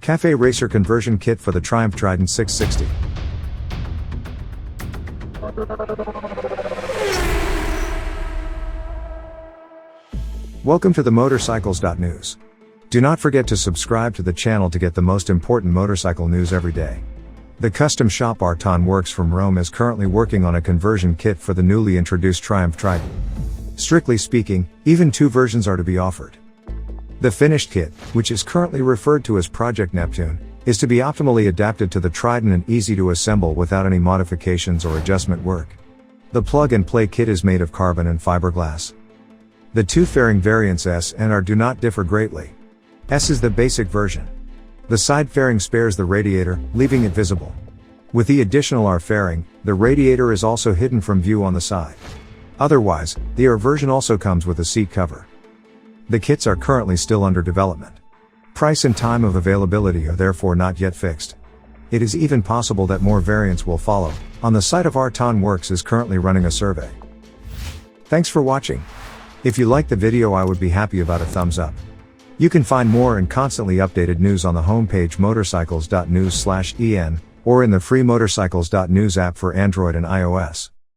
CafeRacer conversion kit for the Triumph Trident 660. Welcome to the MOTORCYCLES.NEWS. Do not forget to subscribe to the channel to get the most important motorcycle news every day. The custom shop Arton Works from Rome is currently working on a conversion kit for the newly introduced Triumph Trident. Strictly speaking, even two versions are to be offered. The finished kit, which is currently referred to as Project Neptune, is to be optimally adapted to the Trident and easy to assemble without any modifications or adjustment work. The plug-and-play kit is made of carbon and fiberglass. The two fairing variants S and R do not differ greatly. S is the basic version. The side fairing spares the radiator, leaving it visible. With the additional R fairing, the radiator is also hidden from view on the side. Otherwise, the R version also comes with a seat cover. The kits are currently still under development. Price and time of availability are therefore not yet fixed. It is even possible that more variants will follow. On the site of Arton Works is currently running a survey. Thanks for watching. If you liked the video, I would be happy about a thumbs up. You can find more and constantly updated news on the homepage motorcycles.news/en, or in the free motorcycles.news app for Android and iOS.